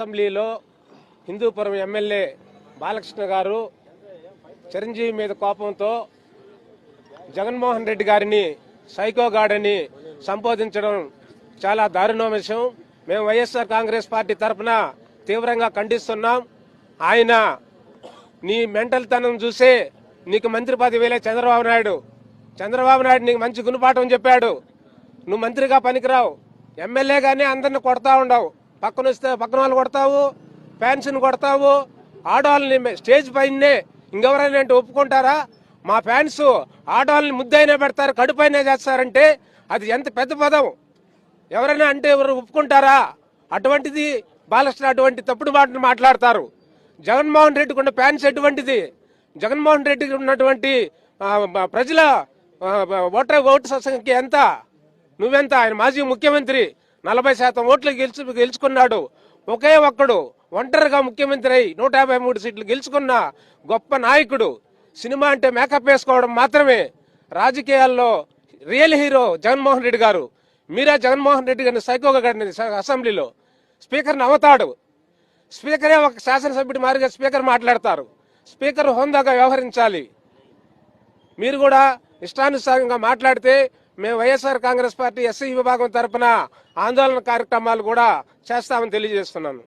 అసెంబ్లీలో హిందూపురం ఎమ్మెల్యే బాలకృష్ణ గారు చిరంజీవి మీద కోపంతో జగన్మోహన్ రెడ్డి గారిని సైకోగాడని సంబోధించడం చాలా దారుణ విషయం. మేము వైఎస్ఆర్ కాంగ్రెస్ పార్టీ తరఫున తీవ్రంగా ఖండిస్తున్నాం. ఆయన నీ మెంటల్ తనం చూసే నీకు మంత్రి పదవిలే చంద్రబాబు నాయుడు నీకు మంచి గుణపాఠం చెప్పాడు. నువ్వు మంత్రిగా పనికిరావు. ఎమ్మెల్యేగానే అందరిని కొడతా ఉండవు. పక్కన వస్తే పక్కన వాళ్ళు కొడతావు, ఫ్యాన్స్ని కొడతావు, ఆడవాళ్ళని స్టేజ్ పైనే ఇంకెవరైనా అంటే ఒప్పుకుంటారా? మా ఫ్యాన్స్ ఆడవాళ్ళని ముద్దైనా పెడతారు, కడుపైనా చేస్తారంటే అది ఎంత పెద్ద పదం. ఎవరైనా అంటే ఎవరు ఒప్పుకుంటారా? అటువంటిది బాలకృష్ణ అటువంటి తప్పుడు మాటలు మాట్లాడతారు. జగన్మోహన్ రెడ్డికి ఉన్న ఫ్యాన్స్ ఎటువంటిది? జగన్మోహన్ రెడ్డికి ఉన్నటువంటి ప్రజల ఓటు సంఖ్య ఎంత? నువ్వెంత? ఆయన మాజీ ముఖ్యమంత్రి 40% ఓట్లు గెలుచుకున్నాడు. ఒకే ఒక్కడు ఒంటరిగా ముఖ్యమంత్రి అయి 153 సీట్లు గెలుచుకున్న గొప్ప నాయకుడు. సినిమా అంటే మేకప్ వేసుకోవడం మాత్రమే. రాజకీయాల్లో రియల్ హీరో జగన్మోహన్ రెడ్డి గారు. మీరే జగన్మోహన్ రెడ్డి గారిని సైకోగా గారిని అసెంబ్లీలో స్పీకర్ని అవతాడు. స్పీకరే ఒక శాసనసభ్యుడి మారిగా స్పీకర్ మాట్లాడతారు. స్పీకర్ హోందాగా వ్యవహరించాలి. మీరు కూడా ఇష్టానుసారంగా మాట్లాడితే మేము వైఎస్ఆర్ కాంగ్రెస్ పార్టీ ఎస్సీ విభాగం తరఫున ఆందోళన కార్యక్రమాలు కూడా చేస్తామని తెలియజేస్తున్నాను.